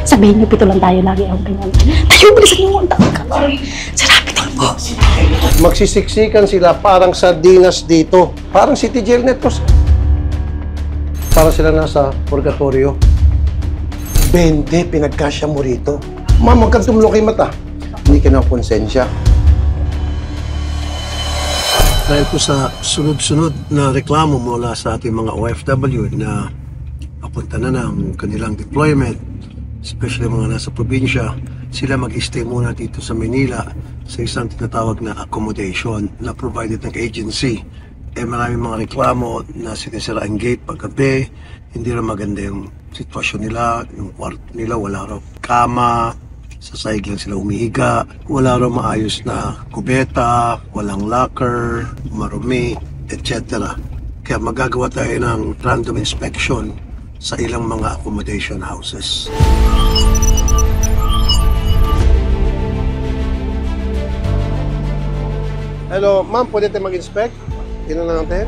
Sabihin niyo, 7 lang tayo lagi ang ganyan. Tayo, bilisan niyo ang tawag ka. Sir, rapid po. Magsisiksikan sila parang sardinas dito. Parang City Jail Net po. Para sila nasa purgatorio. 20 pinagkasya mo rito. Ma'am, huwag kang tumulong kay mata. Hindi ka na konsensya. Dahil po sa sunod-sunod na reklamo mula sa ating mga OFW na papunta na ng kanilang deployment, especially mga nasa probinsya, sila mag-stay muna dito sa Manila sa isang tinatawag na accommodation na provided ng agency. Maraming mga reklamo na sinisira ang gate paggabi, hindi na maganda yung sitwasyon nila, yung kwarto nila, wala raw kama, sa sahig lang sila umihiga, wala raw maayos na kubeta, walang locker, marumi, etc. Kaya magagawa tayo ng random inspection sa ilang mga accommodation houses. Hello, ma'am, pwede tayo mag-inspect? Tingnan natin.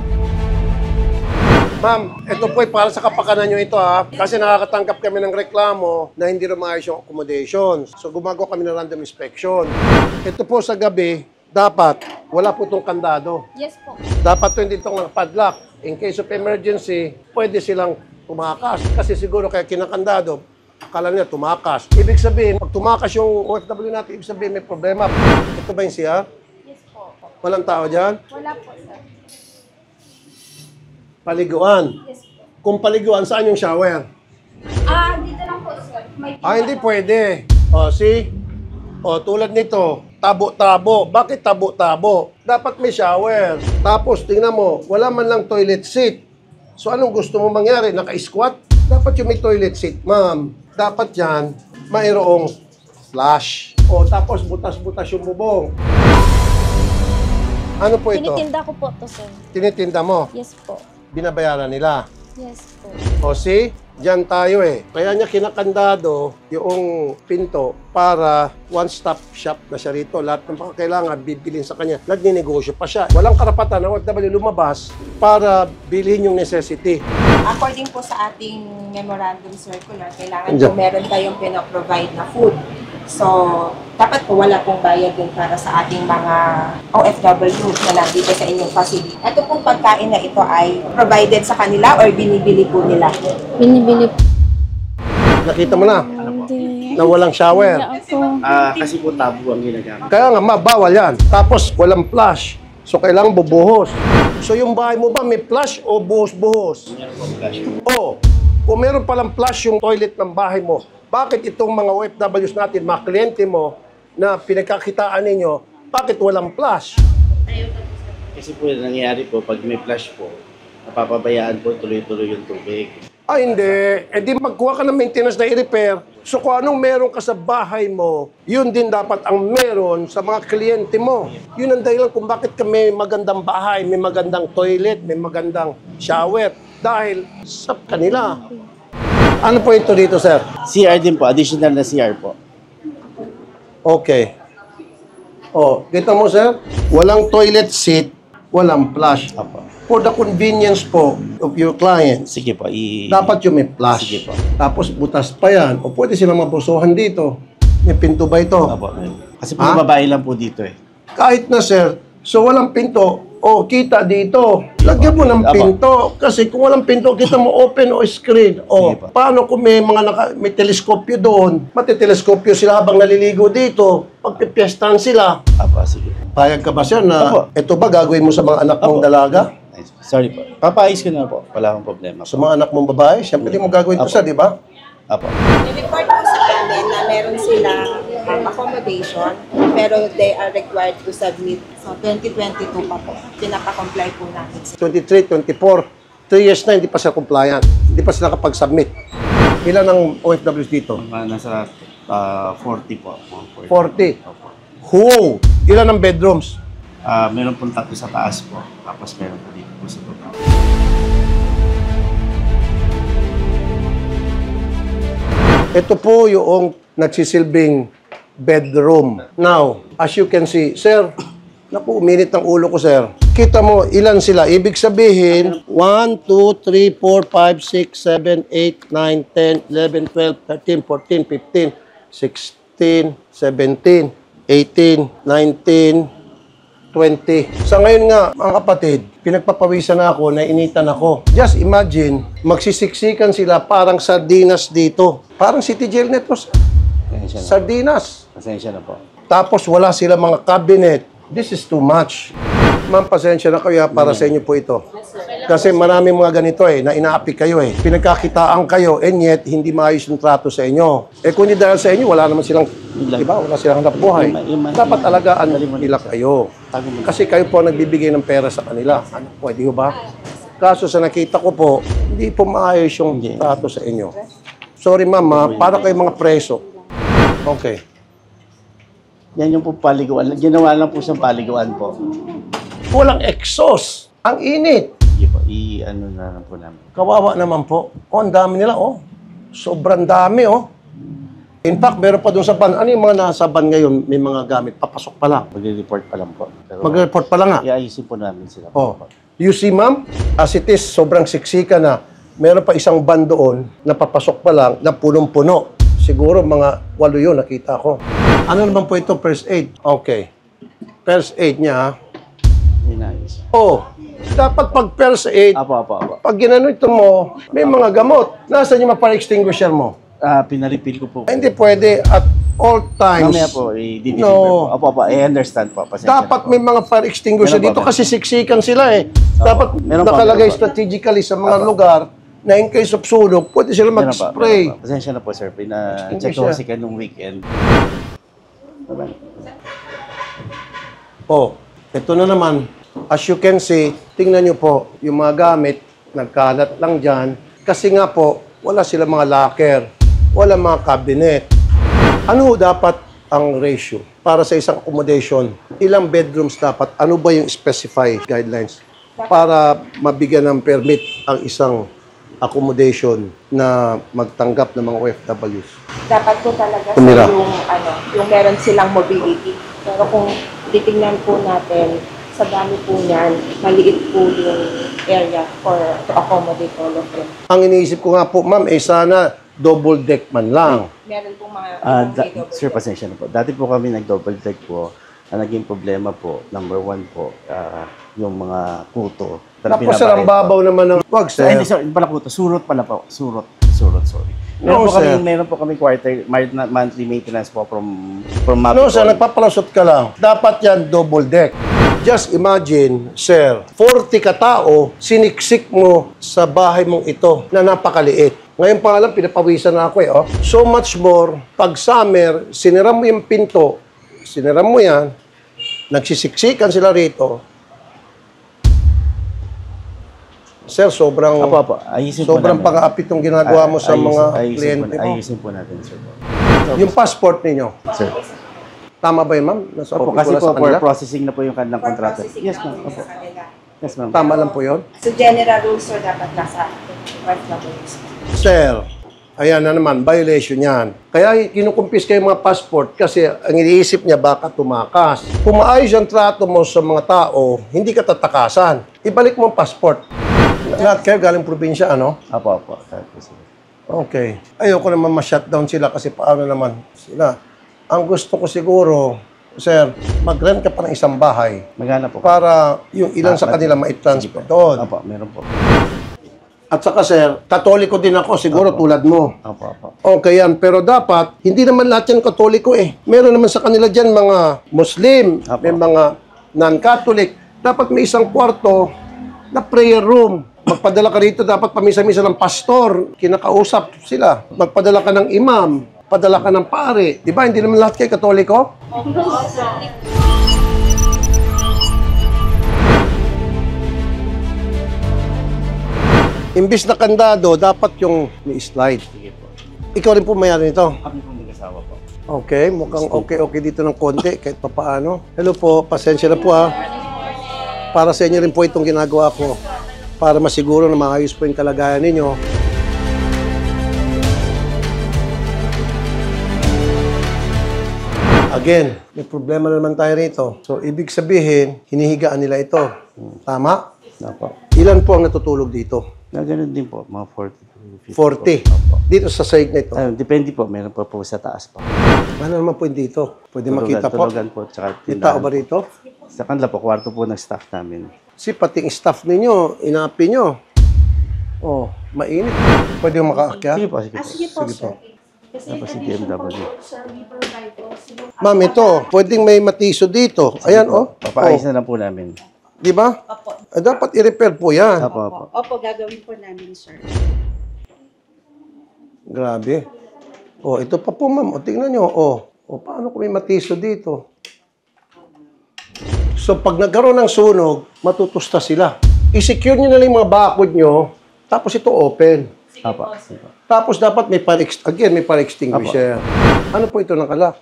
Ma'am, ito po ay para sa kapakanan nyo ito ha. Kasi nakakatanggap kami ng reklamo na hindi rin maayos yung accommodations. So gumagawa kami ng random inspection. Ito po sa gabi, dapat wala po itong kandado. Yes po. Dapat po hindi itong padlock. In case of emergency, pwede silang tumakas. Kasi siguro kaya kinakandado, akala nila tumakas. Ibig sabihin, pag tumakas yung OFW natin, ibig sabihin may problema. Ito ba yung CR? Yes po. Walang tao dyan? Wala po, sir. Paliguan. Yes po. Kung paliguan, saan yung shower? Dito lang po, sir. May Hindi pwede. O, see? O, tulad nito, tabo-tabo. Bakit tabo-tabo? Dapat may shower. Tapos, tingnan mo, wala man lang toilet seat. So, anong gusto mo mangyari? Naka-squat? Dapat yung may toilet seat, ma'am. Dapat yan, mayroong flush. O, tapos butas-butas yung bubong. Ano po ito? Tinitinda ko po to, sir. Tinitinda mo? Yes po. Binabayaran nila. Yes po. O see, dyan tayo eh. Kaya niya kinakandado yung pinto para one-stop shop na siya rito. Lahat ng kailangan bibilin sa kanya. Nagninegosyo pa siya. Walang karapatan na OFW lumabas para bilhin yung necessity. According po sa ating memorandum circular, kailangan Andiyan. po meron tayong pinaprovide na food. So, dapat po wala pong bayad din para sa ating mga OFW na nandito sa inyong facility. Ito pong pagkain na ito ay provided sa kanila or binibili po nila? Binibili po. Nakita mo na Hindi. na walang shower. Kasi po tabo ang ginagamit. Kaya nga, bawal yan. Tapos, walang flush. So, kailangan bubuhos. So, yung bahay mo ba may flush o buhos-buhos? Meron po flash. O, kung meron palang flush yung toilet ng bahay mo, bakit itong mga OFWs natin, mga kliyente mo, na pinagkakitaan ninyo, bakit walang flush? Kasi po nangyayari po, pag may flash po, napapabayaan po tuloy-tuloy yung tubig. Hindi. E di magkuha ka ng maintenance na i-repair. So kung anong meron ka sa bahay mo, yun din dapat ang meron sa mga kliyente mo. Yun ang dahilan kung bakit ka may magandang bahay, may magandang toilet, may magandang shower. Dahil sa kanila. Ano po ito dito, sir? CR din po, additional na CR po. Okay. Oh, kita mo, sir? Walang toilet seat, walang flush. Apo. For the convenience po of your clients, Sige po, dapat yung may flush. Sige po. Tapos butas pa yan. O pwede silang mabusuhan dito. May pinto ba ito? Apo. Kasi po babae lang po dito eh. Kahit na, sir, so walang pinto, o kita dito. Lagyan mo ng pinto. Kasi kung walang pinto, kita mo open o screen. O, Sige po. paano kung may mga may teleskopyo doon? Matiteleskopyo sila habang naliligo dito. Pagpipiestahan sila. Apo, sige. Payag ka ba, sir, na Apo. ito ba gagawin mo sa mga anak mong Apo. dalaga? Sorry po. Papaayos ko na po. Wala akong problema. Sa mga anak mong babae? Siyempre, di mo gagawin ito, Apo. sir, di ba? Apo. I-report po sa amin na meron silang accommodation, pero they are required to submit. So, 2022 pa po. Pinapa-comply po namin. 23, 24, 3 years na hindi pa sila compliant. Hindi pa sila kapag-submit. Ilan ang OFWs dito? Mga nasa 40 po. 40. Opo. Wow! Ilan ang bedrooms? Meron pong 3 sa taas po. Tapos meron po dito po sa baba. Ito po yung nagsisilbing bedroom. Now, as you can see, sir, Naku, uminit ng ulo ko, sir. Kita mo, ilan sila? Ibig sabihin, 1, 2, 3, 4, 5, 6, 7, 8, 9, 10, 11, 12, 13, 14, 15, 16, 17, 18, 19, 20. Sa ngayon nga, mga kapatid, pinagpapawisan na ako, nainitan ako. Just imagine, magsisiksikan sila parang sardinas dito. Parang city jail neto. Sardinas. Pasensya na po. Tapos wala sila mga cabinet. This is too much. Ma'am, pasensya na kayo para sa inyo po ito. Kasi maraming mga ganito na inaapi kayo Pinagkakitaan kayo and yet hindi maayos yung trato sa inyo. Kung hindi dahil sa inyo, wala naman silang, diba? Wala silang hanap buhay. Dapat alagaan nila kayo. Kasi kayo po nagbibigay ng pera sa kanila. Ano, pwede ba? Kaso sa nakita ko po, hindi po maayos yung trato sa inyo. Sorry ma'am, para kayo mga preso. Okay. Yan yung po paliguan. Ginawa lang po siyang paliguan po. Walang exhaust. Ang init. Sige po, i-ano na lang po namin. Kawawa naman po. Ang dami nila, Sobrang dami, In fact, meron pa doon sa ban. Ano yung mga nasa ban ngayon? May mga gamit. Papasok pa lang. Magre-report pa lang po. Pero Mag-report pa lang nga. iayusin po namin sila. You see, ma'am, as it is, sobrang siksika na. Meron pa isang ban doon na papasok pa lang na punong-puno. Siguro mga 8 yun, nakita ko. Ano naman po ito, first aid? Okay. First aid niya, Inayos. dapat pag first aid, Apo. pag ginano ito mo, may mga gamot. Nasaan yung fire extinguisher mo? Pinaripil ko po. Hindi pwede at all times. Mamaya po, i-deliver No. po. Apo, I understand po. Pasensya Dapat na po. may mga fire extinguisher Meron dito po, kasi siksikan sila Dapat Meron po, nakalagay meron po. strategically sa mga lugar na in case of sunog, pwede sila Meron po, mag-spray. meron po. Pasensya na po, sir. Pina-check ko kasi kanong weekend. Ito na naman. As you can see, tingnan nyo po, yung mga gamit, nagkalat lang dyan. Kasi nga po, wala sila mga locker, wala mga cabinet. Ano dapat ang ratio para sa isang accommodation? Ilang bedrooms dapat? Ano ba yung specified guidelines para mabigyan ng permit ang isang accommodation na magtanggap ng mga OFWs? Dapat po talaga Tumira. yung meron silang mobility. Pero kung titingnan po natin, sa dami po niyan, maliit po yung area to accommodate all of them. Ang iniisip ko nga po, ma'am, sana double deck man lang. Meron pong mga Sir, pasensya na po. Dati po kami nag-double deck po. Ang naging problema po, number 1 po, yung mga kuto. Tapos sir, ang babaw naman ng... Wag, sir. Hindi, sir, hindi pala kuto. Surot pala po. Surot, sorry. No, sir. Meron po kami monthly maintenance po from Mapicol. No, sir, nagpapalasot ka lang. Dapat yan double deck. Just imagine, sir, 40 katao, siniksik mo sa bahay mong ito na napakaliit. Ngayon pa alam, pinapawisan na ako So much more, pag summer, sinira mo yung pinto, sinira mo yan, nagsisiksikan sila rito. Sir, sobrang Ayusin po sobrang namin. pang-aapit yung ginagawa mo sa mga kliyente mo. Ayusin po natin, sir. Yung passport ninyo, Sir. tama ba yun, ma'am? Nasa Opo, copy kasi ko na po, sa kanila? processing na po yung kanilang For kontrata. processing Yes, na ma'am. po Opo. sa kanila. Yes, ma'am. Tama lang po yun? So general rules, sir, dapat nasa OFWs. Sir, ayan na naman, violation yan. Kaya kinukumpis kayo mga passport kasi ang iniisip niya baka tumakas. Kung maayos ang trato mo sa mga tao, hindi ka tatakasan. Ibalik mo ang passport. Lahat kayo galing probinsya, ano? Opo. Sir. Okay. Ayoko naman ma-shutdown sila kasi paano naman sila. Ang gusto ko siguro, sir, mag-rent ka pa ng isang bahay Magana po. para yung ilan sa kanila ma-transfer doon. Opo, meron po. At saka, sir, katoliko din ako, siguro tulad mo. Opo. Okay yan, pero dapat, hindi naman lahat yan katoliko Meron naman sa kanila dyan mga Muslim, Apo. may mga non-Catholic. Dapat may isang kwarto na prayer room. Magpadala ka rito, dapat pamisa-misa ng pastor, kinakausap sila. Magpadala ka ng imam, padala ka ng pare. Di ba, hindi naman lahat kayo katoliko? Imbis na kandado, dapat yung may slide. Sige po. Ikaw rin po mayari nito. Kami po nag-asawa po. Okay, mukhang okay dito ng konti, kahit papaano. Hello po, pasensya na po Para sa inyo rin po itong ginagawa ko. Para masiguro na maayos po yung kalagayan ninyo. Again, may problema na naman tayo rito. So, ibig sabihin, hinihigaan nila ito. Tama? Opo. Ilan po ang natutulog dito? Ganun din po, mga 40 to 50 40. po. Opo. Dito sa side na ito. Depende po, meron pa po sa taas po. Ano naman po dito? Pwede makita po. Tulugan po, tsaka May tao ba tindahan. rito? Sa kanila po, kwarto po ng staff namin. Si pati ang staff ninyo, inapi nyo. Oh, mainit. Pwede yung makaakyat? Sige po, sige po. Sige po, sir. Kasi Tapos si addition BMW. po, sir, we provide also. Ma'am, ito, pwedeng may matiso dito. Ayan, oh. Papaayos na lang po namin. Di ba? Opo. Dapat i-repair po yan. Opo, opo. Opo, gagawin po namin, sir. Grabe. Oh, ito pa po, ma'am. O, tingnan nyo. Oh, paano kung may matiso dito? So, pag nagkaroon ng sunog, matutusta sila. I-secure nyo na lang yung mga bakod nyo, tapos ito open. Opo, sige po. Tapos dapat may fire extinguisher. Ano po ito nakala?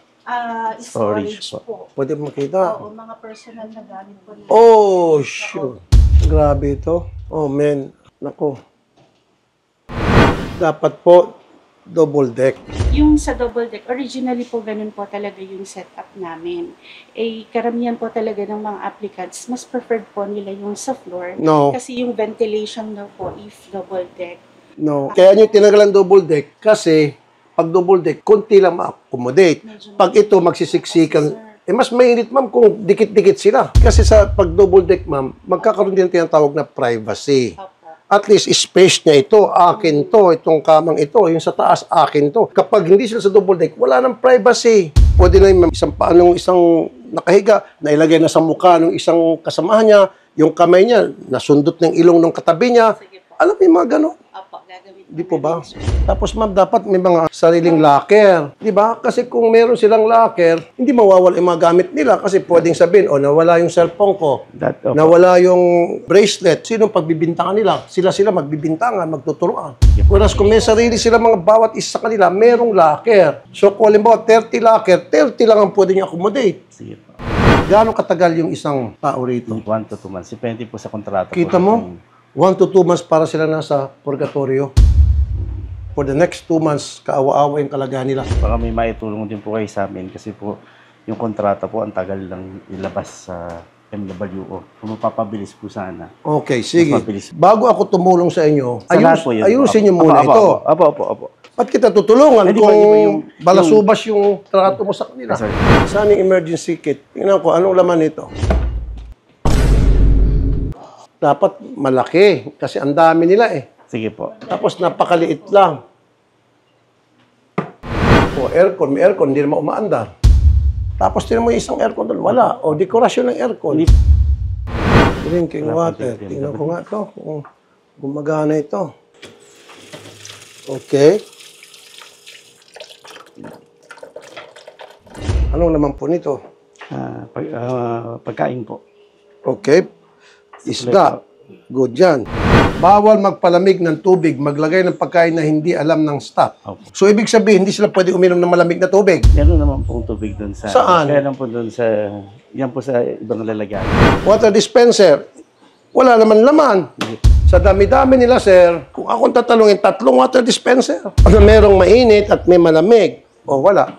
Storage Storage po. po. Pwede makita. Oo, mga personal na gamit po nila. Oh, shoot. Grabe ito. Oh, man. Nako. Dapat po, double deck. Yung sa double deck, originally po ganun po talaga yung setup namin. Eh, karamihan po talaga ng mga applicants, mas preferred po nila yung sa floor. No. Kasi yung ventilation daw po if double deck. No. Kaya nyo tinanggalan double deck kasi pag double deck, konti lang ma-accommodate. Pag ito magsisiksikan, mas mainit, ma'am, kung dikit-dikit sila. Kasi sa pag double deck, ma'am, magkakaroon din tinatawag na privacy. Opo. At least space niya ito, akin to, itong kamang ito, yung sa taas, akin to. Kapag hindi sila sa double deck, wala nang privacy. Pwede na yung isang nakahiga, nailagay na sa mukha ng isang kasamahan niya, yung kamay niya, nasundot ng ilong ng katabi niya. Sige po. Alam mo yung mga gano'n? Opo, gagawin Di po ba? namin, sir. Tapos ma'am, dapat may mga sariling locker. Di ba? Kasi kung meron silang locker, hindi mawawala yung mga gamit nila. Kasi pwedeng sabihin, nawala yung cellphone ko, Opo. nawala yung bracelet. Sinong pagbibintangan nila? Sila magbibintangan, magtuturuan. Whereas kung may sarili sila mga bawat isa sa kanila, merong locker. So kung halimbawa 30 locker, 30 lang ang pwede niya accommodate. Sige po. Gaano katagal yung isang tao rito? 1 to 2 months. Depende po sa kontrata. Kita mo? 1 to 2 months para sila nasa purgatorio. For the next 2 months, kaawa-awa yung kalagahan nila. Baka may maitulong din po kayo sa amin kasi po yung kontrata po ang tagal lang ilabas sa MWO. Kung mapapabilis po sana. Okay, sige. Mas mabilis. Bago ako tumulong sa inyo, Sa lahat po yun. ayusin nyo muna Opo, ito. Opo. Ba't kita tutulungan Hindi kung ba yung balasubas yung trato mo sa kanila? Yes, sir. Saan yung emergency kit? Tingnan ko, anong laman nito? Dapat malaki kasi ang dami nila eh. Sige po. Tapos napakaliit lang. O aircon, may aircon, hindi naman umaandar. Tapos tinan mo yung isang aircon doon, wala. O dekorasyon ng aircon. Drinking water. Tingnan ko nga ito kung gumagana ito. Okay. Anong naman po nito? Pagkain po. Okay. Isda. Good yan. Bawal magpalamig ng tubig, maglagay ng pagkain na hindi alam ng staff. Opo. So, ibig sabihin, hindi sila pwede uminom ng malamig na tubig. Meron naman pong tubig doon sa... Saan? Kaya lang po doon sa... Yan po sa ibang lalagyan. Water dispenser, wala naman laman. Sa dami-dami nila, sir, kung akong tatalungin, 3 water dispenser. Ano merong mainit at may malamig. O, wala.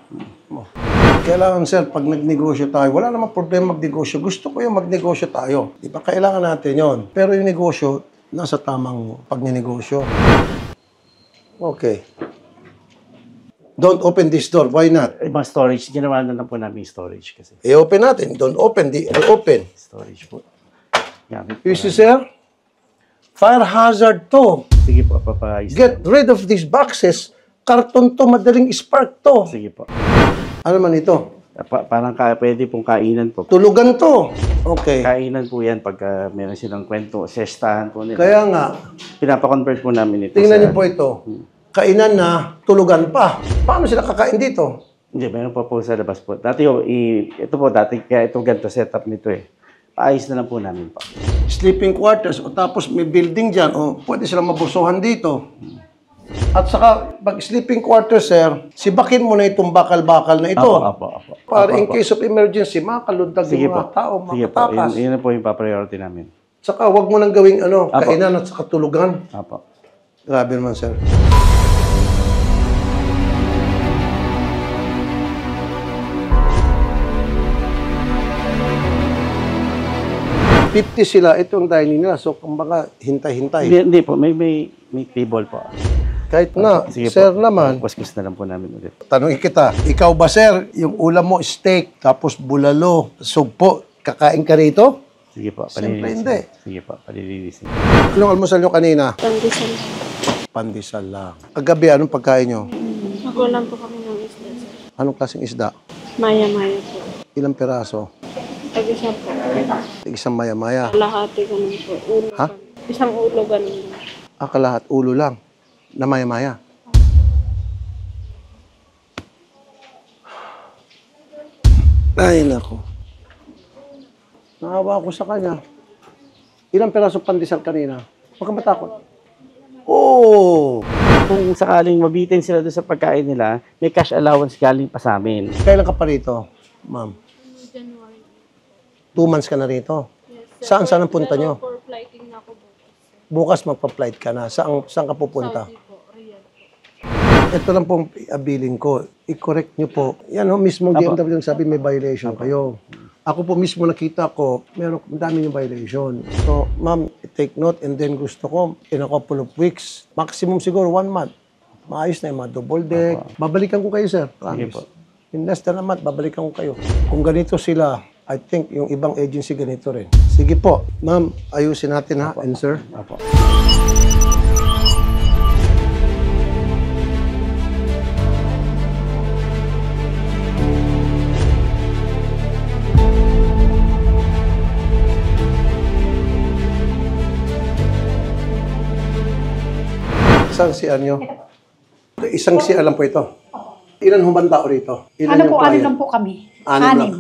Kailangan, sir, pag nagnegosyo tayo, wala namang problema magnegosyo. Gusto ko yung magnegosyo tayo. Di ba? Kailangan natin yon. Pero yung negosyo, nasa tamang pagnenegosyo. Okay. Don't open this door. Why not? Ibang storage. Ginawa na lang po namin storage kasi. I-open natin. Don't open. Open. Storage po. Gamit po. You see, sir? Fire hazard to. Sige po, papaayos. Get rid of these boxes. Karton to, madaling spark to. Sige po. Ano man ito? Parang pwede pong kainan po. Tulugan to. Okay. Kainan po yan pagka meron silang kwento. Sestahan po nila. Kaya nga, Pinapakonvert po namin ito tingnan sa... niyo po ito. Kainan na, tulugan pa. Paano sila kakain dito? Hindi, meron pa po sa labas po. Dati ito po, kaya ito ganito setup nito eh. Paayos na lang po namin pa. Sleeping quarters, o tapos may building dyan, o pwede silang mabusuhan dito. At saka, pag sleeping quarters, sir, sibakin mo na itong bakal-bakal na ito. Apo. Para in case of emergency, makakalundag Sige yung po. mga tao, Sige po. makatakas. Yun na po yung pa-priority namin. Saka, wag mo nang gawing Apo. kainan at saka tulugan. Apo. Grabe naman, sir. 50 sila, ito ang dining nila. So, kumbaga, hintay-hintay. Hindi po, may table po. Kahit na, Sige sir po, naman, kuskus na lang po namin ulit. tanongin kita, ikaw ba, sir, yung ulam mo, steak, tapos bulalo, sugpo, kakain ka rito? Sige po, Siyempre palilinisin. hindi. Sige po, palilinisin. Anong almusal nyo kanina? Pandesal. Pandesal lang. Kagabi, anong pagkain nyo? Nagulang po kami ng isda, sir. Anong klaseng isda? Maya-maya po. Ilang peraso? Tag-isa po. Isang maya-maya. Lahati ganun po. Ulo. Ha? Isang ulo ganun. Kalahat ulo lang. Na maya-maya. Ay, nako. Naawa ako sa kanya. Ilang peraso pandesal kanina? Huwag kang matakot. Oh! Kung sakaling mabitin sila doon sa pagkain nila, may cash allowance galing pa sa amin. Kailan ka pa rito, ma'am? January. 2 months ka na rito? Saan ang punta nyo? For flighting na ako bukas. Bukas magpa-flight ka na. Saan ka pupunta? Saudi po, Riyadh po. Ito lang pong abiling ko. I-correct nyo po. Yan ho, mismo DMW ang sabi may violation kayo. Ako po mismo nakita ko, meron dami yung violation. So, ma'am, take note and then gusto ko in a couple of weeks, maximum siguro 1 month. Maayos na yung mga double deck. Babalikan ko kayo, sir. Promise. po. In less than a month, babalikan ko kayo. Kung ganito sila, I think yung ibang agency ganito rin. Sige po, ma'am, ayusin natin ha, and sir. Apo. Isang CR nyo? Isang CR lang po ito. Ilan humang tao rito? Ilan Ano yung po, client? lang po kami. 6 lang.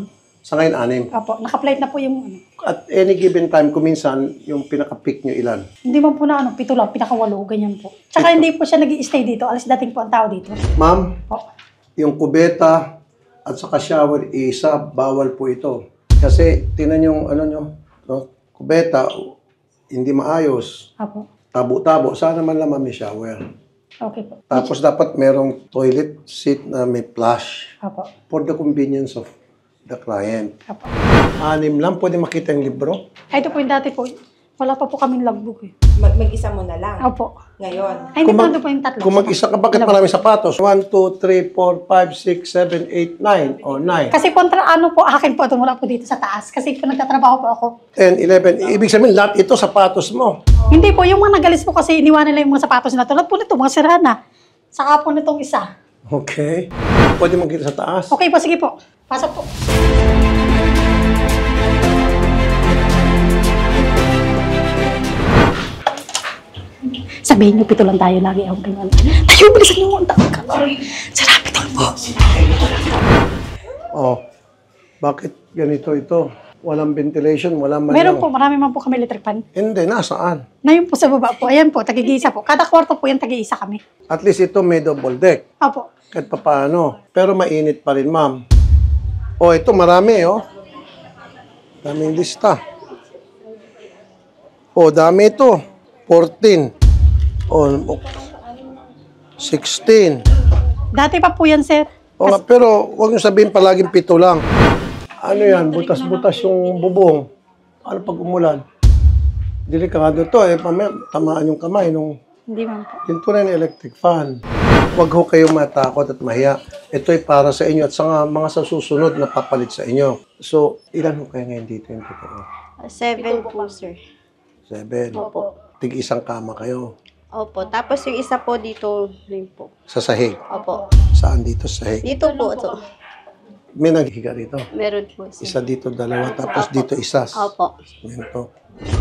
Sa ngayon, 6. Opo, naka-flight na po yung ano. At any given time, kuminsan, yung pinaka-peak nyo ilan? Hindi man po na ano, 7 lang, pinaka-8, ganyan po. Tsaka hindi po siya nag-i-stay dito, alas dating po ang tao dito. Ma'am, Po. yung kubeta at saka shower, isa, bawal po ito. Kasi, tinan yung, ano nyo, no? Kubeta, hindi maayos. Opo. Tabo-tabo. Sana man lang may shower. Okay po. Tapos, dapat merong toilet seat na may flush Opo. for the convenience of the client. Opo. 6 lang, pwede makita yung libro. Ay, ito po yung dati po, wala pa po kaming logbook eh. Mag-isa mo na lang. Opo. Ngayon. Ay, hindi Kung po mag- nandun po yung tatlo. Kung mag-isa ka, bakit maraming sapatos? 1, 2, 3, 4, 5, 6, 7, 8, 9. O 9. Kasi kontra ano po, akin po, tumula po dito sa taas. Kasi po nagtatrabaho po ako. 10, 11. Ibig sabihin, lahat ito sapatos mo. Hindi po, yung mga nagalis po kasi iniwanan nila yung mga sapatos na tulad po nito, mga sira na. Saka po nitong isa. Okay. Pwede makita sa taas. Okay po, sige po. Pasok po. Sabihin niyo, 7 lang tayo lagi ako ganyan. Tayo, bilisan niyo ang tawag ka. Sarap, 7 po. Oh. Bakit ganito ito? Walang ventilation, walang man Meron lang- po, marami man po kami electric fan. Hindi, nasaan? Na yun po sa baba po. Ayan po, tagi-isa po. Kada kwarto po yan, tagi-isa kami. At least ito may double deck. Opo. Kahit papaano. Pero mainit pa rin, ma'am. Oh, ito marami, oh. Daming lista. Oh, dami ito. 14. Oh, 16. Dati pa po yan, sir. O nga, pero huwag niyo sabihin palaging 7 lang. Ano yan? Butas-butas yung bubong. Ano pag umulan? Delikado to eh. Pamaya, tamaan yung kamay nung Hindi man po. yung tunay na electric fan. Huwag ho kayong matakot at mahiya. Ito ay para sa inyo at sa mga sa susunod na papalit sa inyo. So, ilan ho kayo ngayon dito yung totoo? 7 po, sir. 7. Opo. Tig-isang kama kayo. Opo. Tapos yung isa po dito rin po. Sa sahig. Opo. Saan dito sa sahig? Dito po ito. May naghiga rito. Meron po, sir. Isa dito, dalawa. Tapos dito isa. Opo. Ganito.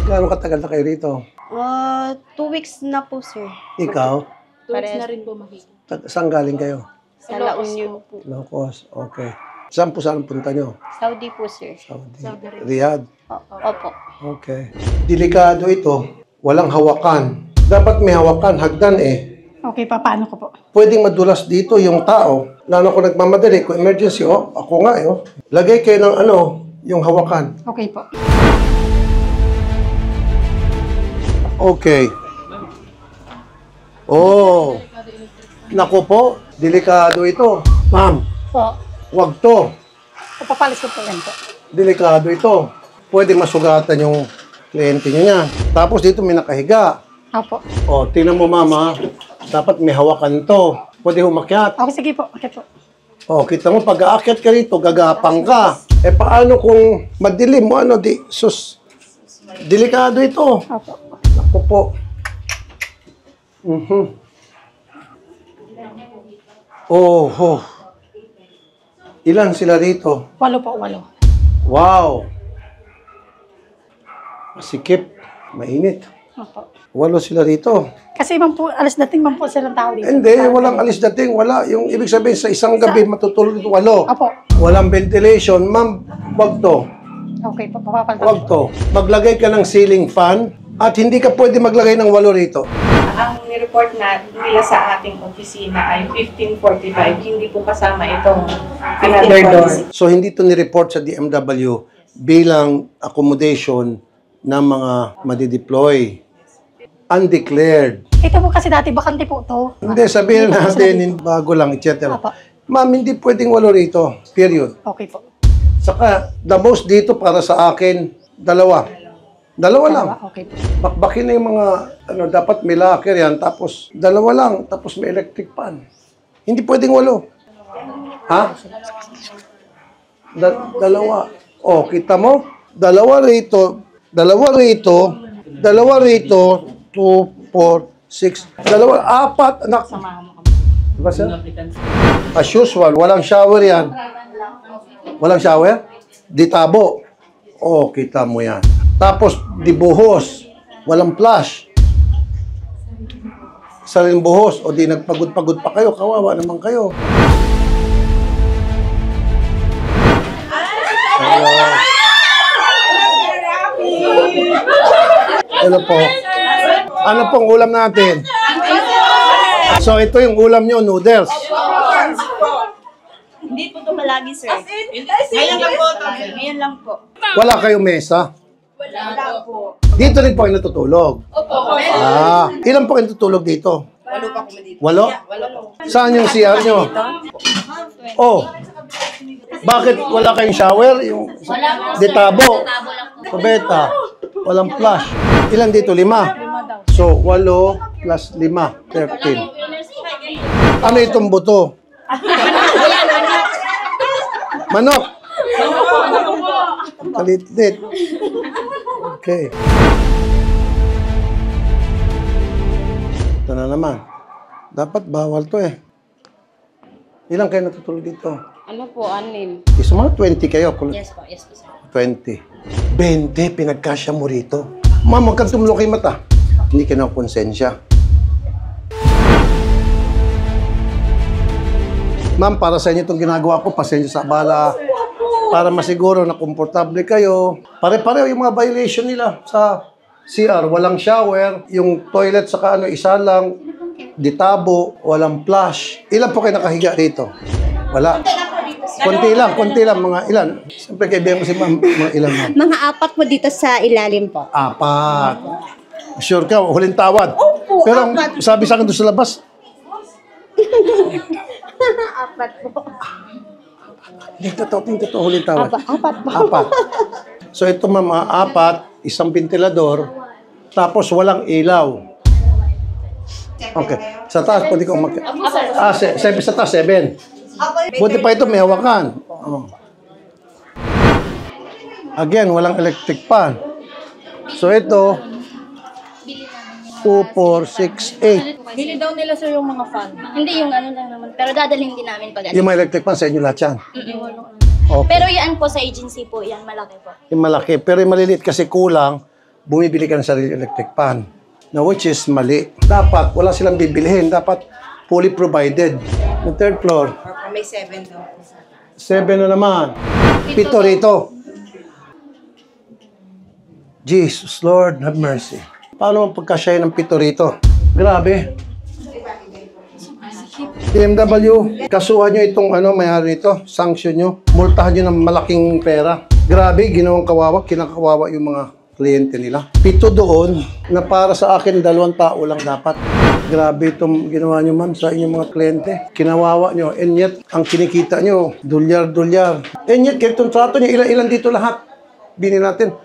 Gaano katagal na kayo rito? 2 weeks na po, sir. Ikaw? Parehas na rin po makikita. Saan galing kayo? Sa La Union po. Locos. Okay. Saan punta nyo? Saudi po, sir. Saudi. Riyadh. Opo. Okay. Delikado ito. Walang hawakan. Dapat may hawakan. Hagdan eh. Okay pa, paano ko po? Pwedeng madulas dito yung tao. Lalo kung nagmamadali, kung emergency, oh, ako nga eh, oh. Lagay kayo ng ano, yung hawakan. Okay po. Okay. Oh. Naku po, delikado ito. Ma'am, Po. wag to. Papapalis ko po yan po. Delikado ito. Pwede masugatan yung kliyente niya. Tapos dito may nakahiga. Opo. O, tingnan mo mama, dapat may hawakan to. Pwede umakyat. Okay, sige po. Okay po. O, kita mo, pag aakyat ka rito, gagapang ka. Eh, paano kung madilim mo, ano, delikado ito. Opo. Ako po. Oh. Ilan sila rito? 8 po, 8. Wow! Masikip. Mainit. Opo. 8 sila rito. Kasi ma'am po, alas dating ma'am po silang tao dito. Hindi, walang alis dating. Wala. Yung ibig sabihin, sa isang gabi, matutulog dito 8. Opo. Walang ventilation. Ma'am, wag to. Okay po, papapalitan. Wag to. Maglagay ka ng ceiling fan at hindi ka pwede maglagay ng 8 rito. Ang nireport nila sa ating opisina ay 1545, hindi po kasama itong another door. So, hindi to ni-report sa DMW bilang accommodation ng mga madideploy. Undeclared. Ito po kasi dati, bakante po to. Hindi, sabihin natin, bago lang, etc. Apa. Ma'am, hindi pwedeng 8 rito. Period. Okay po. Saka, the most dito para sa akin, 2. 2 lang. Okay po. Bakbakin na yung mga, dapat may locker yan, tapos 2 lang, tapos may electric fan. Hindi pwedeng 8. Ha? 2. O, kita mo? 2 rito, 2 rito, 2, 4, 6, 4, anak. Diba sir? As usual, walang shower yan. Walang shower? Di tabo. O, kita mo yan. Tapos, di buhos. Walang flush. Sa rin buhos. O di nagpagod-pagod pa kayo. Kawawa naman kayo. Hello po. Ano pong ulam natin? So, ito yung ulam nyo, noodles. Hindi po ito malagi, sir. Ngayon lang po. Ngayon lang po. Wala kayong mesa? Wala po. Dito rin po kayo natutulog? Opo. Ilan po kayo natutulog dito? 8 pa po dito. 8? Saan yung CR nyo? Oh. Bakit wala kayong shower? Yung detabo. Kubeta. Walang flush. Ilan dito? 5? So, 8 plus 5. 13. Ano itong buto? Manok. Kalit-lit. Okay. Ito na naman. Dapat bawal to eh. Ilang kayo natutulog dito? Ano po, 6? Isa mga 20 kayo. Yes po, sir. 20. 20, pinagkasya mo rito. Ma'am, huwag kang tumulong kay mata. Hindi ka na konsensya. Ma'am, para sa inyo itong ginagawa ko, pasensya sa abala. Para masiguro na komportable kayo. Pare-pareho yung mga violation nila sa CR. Walang shower, yung toilet saka isa lang, ditabo, walang flush. Ilan po kayo nakahiga rito? Wala. Konti lang, mga ilan. Siyempre, kaibigan ko si ma'am, mga ilan ma'am. Mga 4 po dito sa ilalim po. 4. Sure ka, huling tawad. Opo, Pero ang sabi sa akin doon sa labas, 4 po. hindi totoo, huling tawad. 4 po. 4. So ito ma'am, 4, isang ventilador, tapos walang ilaw. Okay. Sa taas, pwede ko umakyat. Sa taas, 7. Buti pa ito, may hawakan. Oh. Again, walang electric fan. So ito, 2, 4, 6, 8. Bili daw nila, sir, yung mga fan. Hindi, yung ano lang naman. Pero dadalhin din namin pag Yung mga electric fan sa inyo lahat yan. Okay. Pero yan po sa agency po, yan malaki po. Yung malaki. Pero yung maliliit kasi kulang, bumibili ka ng sarili electric fan. Now, which is mali. Dapat, wala silang bibilihin. Dapat, fully provided. Yung third floor, May 7 daw. 7 na naman. 7 rito. Jesus, Lord, have mercy. Paano ang pagkasya ng 7 rito? Grabe. BMW, kasuhan nyo itong may-ari nito, sanction nyo, multahan nyo ng malaking pera. Grabe, ginawang kawawa, kinakawawa yung mga kliyente nila. 7 doon, na para sa akin, 2 tao lang dapat. Grabe itong ginawa nyo, ma'am, sa inyong mga kliyente. Kinawawa nyo, and yet, ang kinikita nyo, dolyar. And yet, kahit itong trato nyo, ilan dito lahat. Bini natin.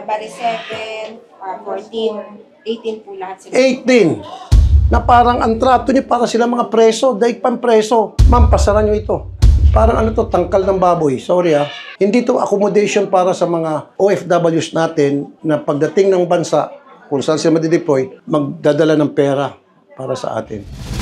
Bali 7, 14, 18 po lahat sila. 18. Na parang ang trato niyo para sila mga preso, daig pang preso. Ma'am, pasaran niyo ito. Parang ano to, tangkal ng baboy. Sorry ah. Hindi to accommodation para sa mga OFWs natin na pagdating ng bansa, kung saan sila madideploy, magdadala ng pera para sa atin.